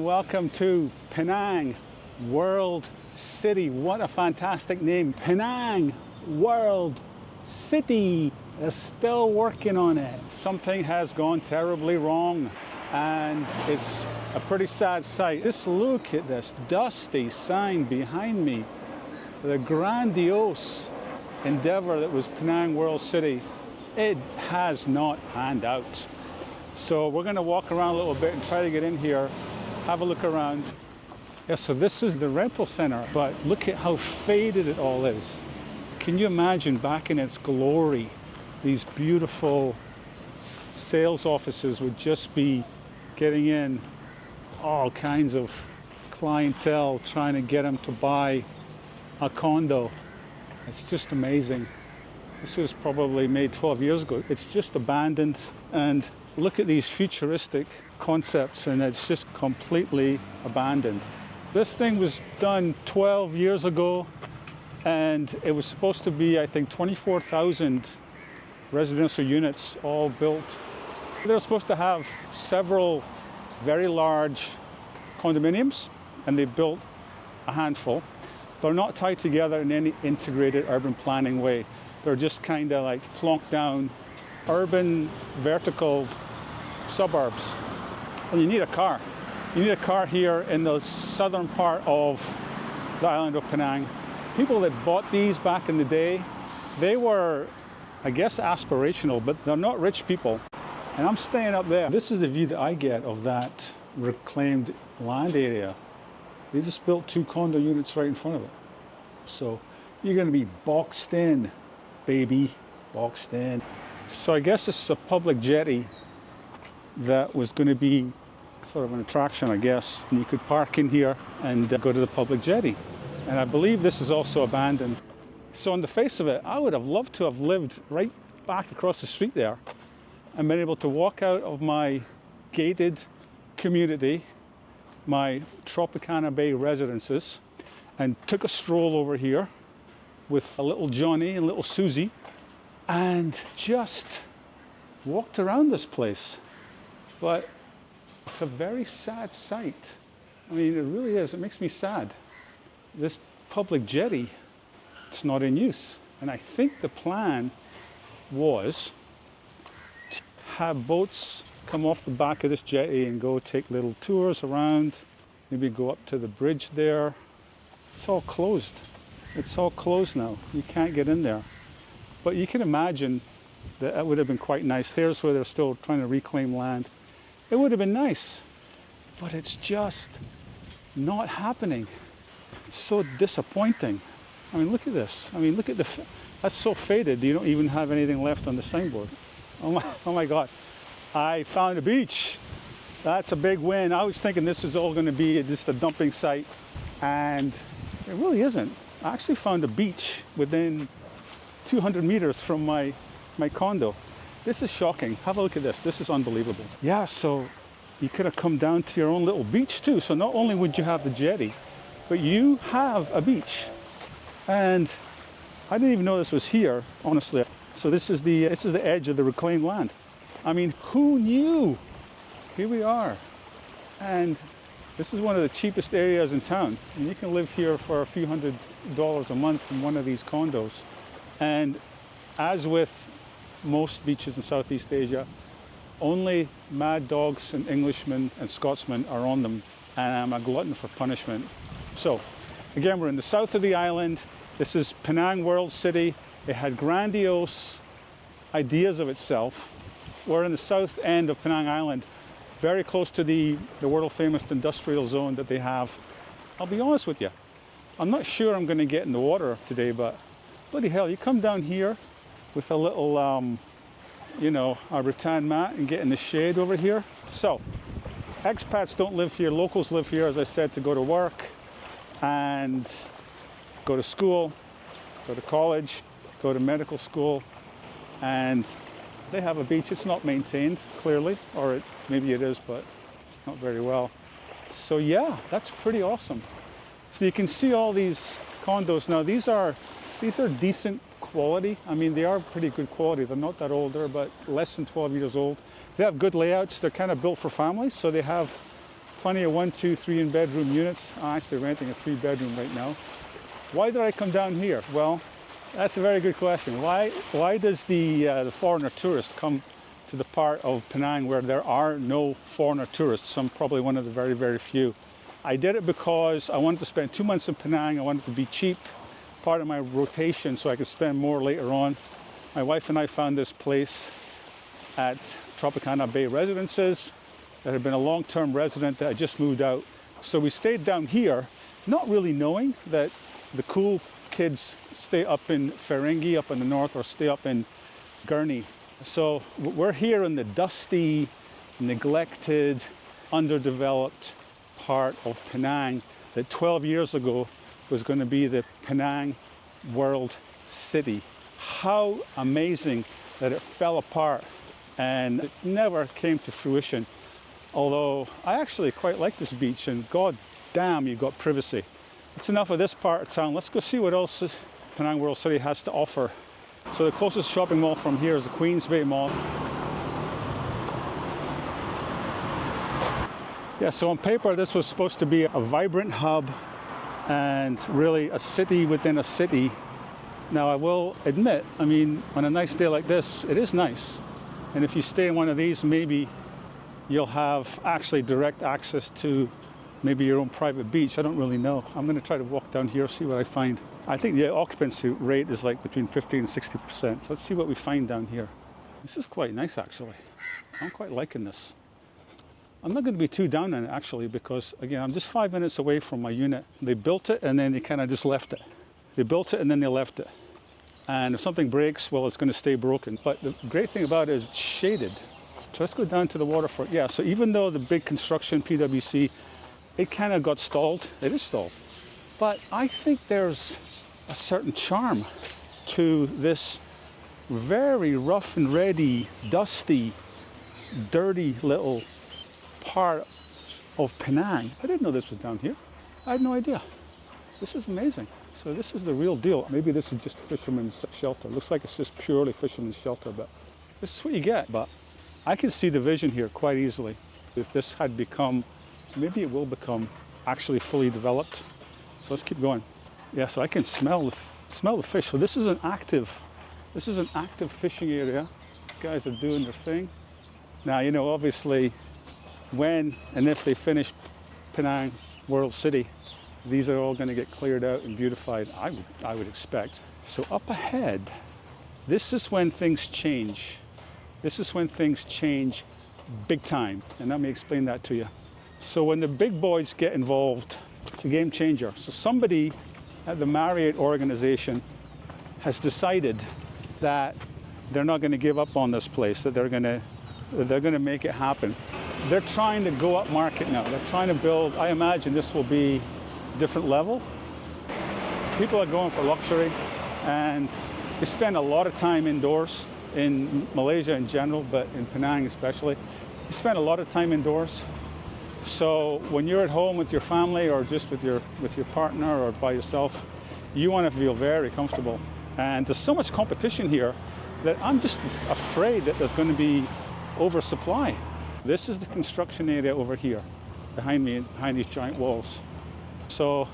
Welcome to Penang World City. What a fantastic name. Penang World City. They're still working on it. Something has gone terribly wrong and it's a pretty sad sight. Just look at this dusty sign behind me. The grandiose endeavor that was Penang World City. It has not panned out. So we're going to walk around a little bit and try to get in here, have a look around. Yeah, so this is the rental center, but look at how faded it all is. Can you imagine back in its glory, these beautiful sales offices would just be getting in all kinds of clientele trying to get them to buy a condo. It's just amazing. This was probably made 12 years ago. It's just abandoned, and look at these futuristic concepts, and it's just completely abandoned. This thing was done 12 years ago, and it was supposed to be, I think, 24,000 residential units all built. They were supposed to have several very large condominiums, and they built a handful. They're not tied together in any integrated urban planning way. They're just kind of like plonked down urban vertical suburbs. And you need a car. You need a car here in the southern part of the island of Penang. People that bought these back in the day, they were, I guess, aspirational, but they're not rich people. And I'm staying up there. This is the view that I get of that reclaimed land area. They just built 2 condo units right in front of it. So you're going to be boxed in, baby, boxed in. So I guess this is a public jetty that was going to be sort of an attraction, I guess. And you could park in here and go to the public jetty. And I believe this is also abandoned. So on the face of it, I would have loved to have lived right back across the street there and been able to walk out of my gated community, my Tropicana Bay residences, and took a stroll over here with a little Johnny and little Susie and just walked around this place. But it's a very sad sight. I mean, it really is. It makes me sad. This public jetty, it's not in use. And I think the plan was to have boats come off the back of this jetty and go take little tours around, maybe go up to the bridge there. It's all closed. It's all closed now. You can't get in there. But you can imagine that it would have been quite nice. Here's where they're still trying to reclaim land. It would have been nice, but it's just not happening. It's so disappointing. I mean, look at this. I mean, look at that's so faded. You don't even have anything left on the signboard. Oh my God. I found a beach. That's a big win. I was thinking this is all going to be just a dumping site, and it really isn't. I actually found a beach within 200 meters from my condo. This is shocking. Have a look at this. This is unbelievable. Yeah, so you could have come down to your own little beach too. So not only would you have the jetty, but you have a beach. And I didn't even know this was here, honestly. So this is the edge of the reclaimed land. I mean, who knew? Here we are. And this is one of the cheapest areas in town. And you can live here for a few $100s a month in one of these condos. And as with most beaches in Southeast Asia, only mad dogs and Englishmen and Scotsmen are on them, and I'm a glutton for punishment. So again, we're in the south of the island. This is Penang World City. It had grandiose ideas of itself. We're in the south end of Penang Island, very close to the world famous industrial zone that they have. I'll be honest with you, I'm not sure I'm going to get in the water today, but bloody hell, you come down here with a little, a rattan mat and get in the shade over here. So, expats don't live here, locals live here, as I said, to go to work and go to school, go to college, go to medical school, and they have a beach. It's not maintained, clearly, or maybe it is, but not very well. So yeah, that's pretty awesome. So you can see all these condos now. These are decent quality. I mean, they are pretty good quality. They're not that old. They're about less than 12 years old. They have good layouts. They're kind of built for families, so they have plenty of 1, 2, 3 in bedroom units. I'm actually renting a 3-bedroom right now. Why did I come down here? Well, that's a very good question. Why does the foreigner tourist come to the part of Penang where there are no foreigner tourists? I'm probably one of the very, very few. I did it because I wanted to spend 2 months in Penang. I wanted to be cheap, part of my rotation, so I could spend more later on. My wife and I found this place at Tropicana Bay Residences that had been a long-term resident that had just moved out. So we stayed down here, not really knowing that the cool kids stay up in Ferengi, up in the north, or stay up in Gurney. So we're here in the dusty, neglected, underdeveloped part of Penang that 12 years ago was going to be the Penang World City. How amazing that it fell apart and it never came to fruition. Although I actually quite like this beach, and god damn, you've got privacy. That's enough of this part of town. Let's go see what else Penang World City has to offer. So the closest shopping mall from here is the Queens Bay Mall. Yeah, so on paper this was supposed to be a vibrant hub and really a city within a city. Now I will admit, I mean, on a nice day like this, it is nice. And if you stay in one of these, maybe you'll have actually direct access to maybe your own private beach. I don't really know. I'm going to try to walk down here, see what I find. I think the occupancy rate is like between 50 and 60%. So let's see what we find down here. This is quite nice, actually. I'm quite liking this. I'm not going to be too down on it, actually, because, again, I'm just 5 minutes away from my unit. They built it, and then they kind of just left it. They built it, and then they left it. And if something breaks, well, it's going to stay broken. But the great thing about it is it's shaded. So let's go down to the waterfront. Yeah, so even though the big construction, PwC, it kind of got stalled. It is stalled. But I think there's a certain charm to this very rough and ready, dusty, dirty little part of Penang. I didn't know this was down here. I had no idea. This is amazing. So this is the real deal. Maybe this is just fisherman's shelter. Looks like it's just purely fisherman's shelter, but this is what you get. But I can see the vision here quite easily. If this had become, maybe it will become actually fully developed. So let's keep going. Yeah, so I can smell the fish. So this is an active fishing area. Guys are doing their thing. Now, you know, obviously, when and if they finish Penang World City, these are all going to get cleared out and beautified, I would expect. So up ahead, this is when things change. This is when things change big time. And let me explain that to you. So when the big boys get involved, it's a game changer. So somebody at the Marriott organization has decided that they're not going to give up on this place, that they're going to make it happen. They're trying to go up market now. They're trying to build, I imagine this will be a different level. People are going for luxury, and they spend a lot of time indoors in Malaysia in general, but in Penang especially. You spend a lot of time indoors. So when you're at home with your family or just with your partner or by yourself, you want to feel very comfortable. And there's so much competition here that I'm just afraid that there's going to be oversupply. This is the construction area over here, behind me, behind these giant walls. So,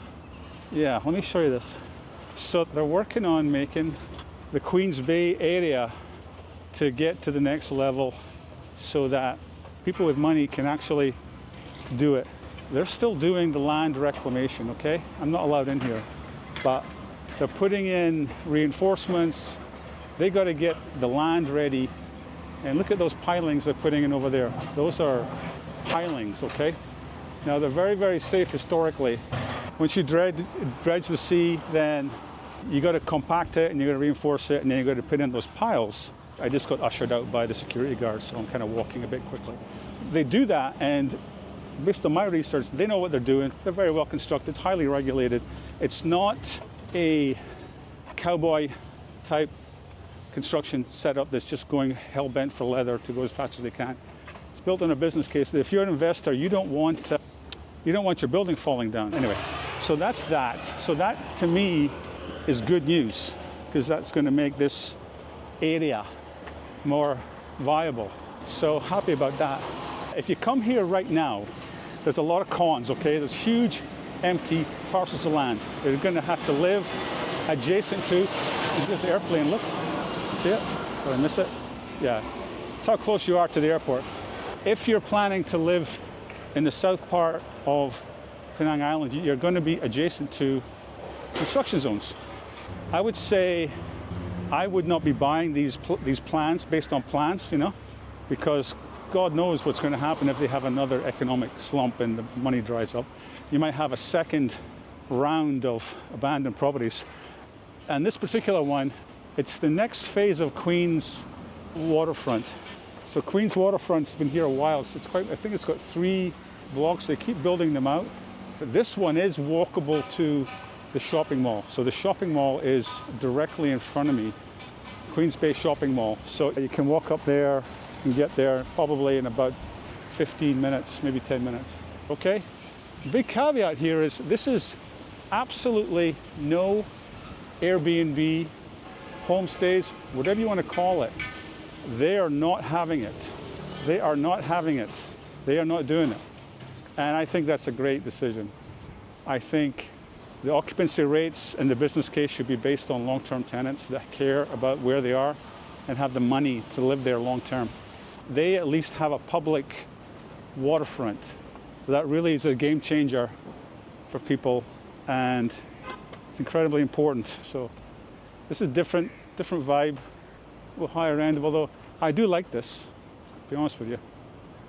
yeah, let me show you this. So they're working on making the Queens Bay area to get to the next level so that people with money can actually do it. They're still doing the land reclamation, okay? I'm not allowed in here, but they're putting in reinforcements. They got to get the land ready. And look at those pilings they're putting in over there. Those are pilings, okay? Now they're very, very safe historically. Once you dredge the sea, then you got to compact it and you got to reinforce it, and then you got to put in those piles. I just got ushered out by the security guards, so I'm kind of walking a bit quickly. They do that, and based on my research, they know what they're doing. They're very well constructed, highly regulated. It's not a cowboy type construction setup that's just going hell-bent for leather to go as fast as they can. It's built on a business case that if you're an investor, you don't want your building falling down. Anyway, so that's that. So that, to me, is good news, because that's going to make this area more viable. So happy about that. If you come here right now, there's a lot of cons, okay? There's huge empty parcels of land that are going to have to live adjacent to. Here's the airplane, look. See it? Did I miss it? Yeah. That's how close you are to the airport. If you're planning to live in the south part of Penang Island, you're going to be adjacent to construction zones. I would say I would not be buying these plans based on plans, you know, because God knows what's going to happen if they have another economic slump and the money dries up. You might have a second round of abandoned properties. And this particular one, it's the next phase of Queen's waterfront. So Queen's waterfront's been here a while. So it's quite, I think it's got 3 blocks. They keep building them out. But this one is walkable to the shopping mall. So the shopping mall is directly in front of me, Queens Bay Shopping Mall. So you can walk up there and get there probably in about 15 minutes, maybe 10 minutes. Okay? The big caveat here is this is absolutely no Airbnb, homestays, whatever you want to call it. They are not having it. They are not having it. They are not doing it. And I think that's a great decision. I think the occupancy rates and the business case should be based on long-term tenants that care about where they are and have the money to live there long-term. They at least have a public waterfront. That really is a game changer for people, and it's incredibly important. So this is different vibe, a little higher end, although I do like this, to be honest with you.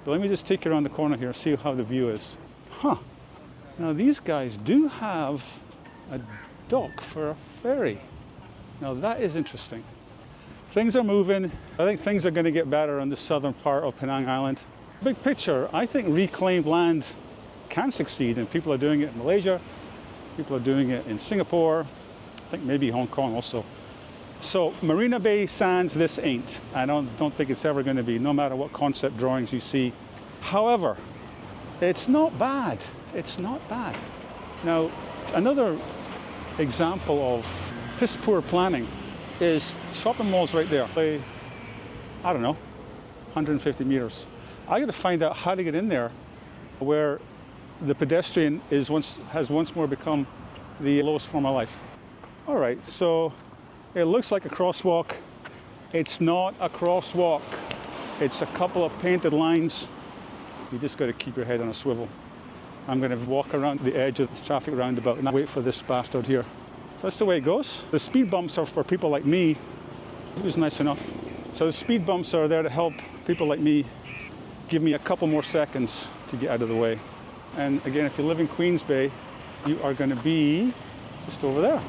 But let me just take you around the corner here and see how the view is. Huh. Now these guys do have a dock for a ferry. Now that is interesting. Things are moving. I think things are going to get better on the southern part of Penang Island. Big picture, I think reclaimed land can succeed, and people are doing it in Malaysia. People are doing it in Singapore. I think maybe Hong Kong also. So Marina Bay Sands, this ain't. I don't think it's ever going to be, no matter what concept drawings you see. However, it's not bad. It's not bad. Now, another example of piss poor planning is shopping malls right there. They, I don't know, 150 meters. I got to find out how to get in there where the pedestrian has once more become the lowest form of life. All right, so it looks like a crosswalk. It's not a crosswalk. It's a couple of painted lines. You just got to keep your head on a swivel. I'm going to walk around the edge of this traffic roundabout and wait for this bastard here. So that's the way it goes. The speed bumps are for people like me. It was nice enough. So the speed bumps are there to help people like me, give me a couple more seconds to get out of the way. And again, if you live in Queens Bay, you are going to be just over there.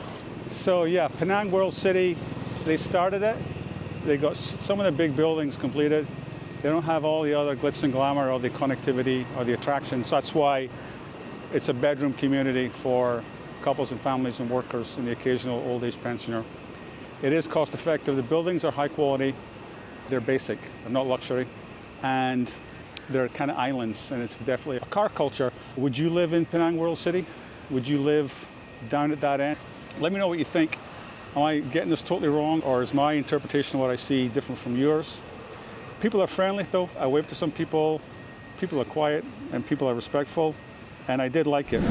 So yeah, Penang World City, they started it. They got some of the big buildings completed. They don't have all the other glitz and glamour or the connectivity or the attractions. That's why it's a bedroom community for couples and families and workers and the occasional old age pensioner. It is cost effective. The buildings are high quality. They're basic, they're not luxury. And they're kind of islands, and it's definitely a car culture. Would you live in Penang World City? Would you live down at that end? Let me know what you think. Am I getting this totally wrong, or is my interpretation of what I see different from yours? People are friendly though. I wave to some people. People are quiet and people are respectful, and I did like it.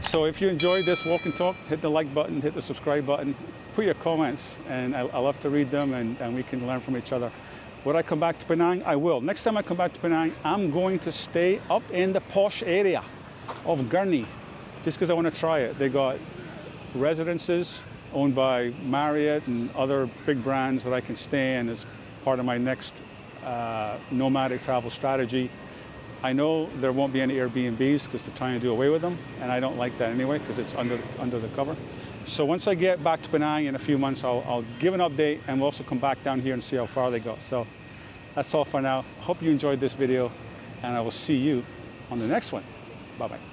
So if you enjoyed this walk and talk, hit the like button, hit the subscribe button, put your comments, and I love to read them, and we can learn from each other. Would I come back to Penang? I will. Next time I come back to Penang, I'm going to stay up in the posh area of Gurney, just because I want to try it. They got residences owned by Marriott and other big brands that I can stay in as part of my next nomadic travel strategy. I know there won't be any Airbnbs because they're trying to do away with them, and I don't like that anyway because it's under the cover. So once I get back to Penang in a few months, I'll give an update, and we'll also come back down here and see how far they go. So that's all for now. Hope you enjoyed this video, and I will see you on the next one. Bye-bye.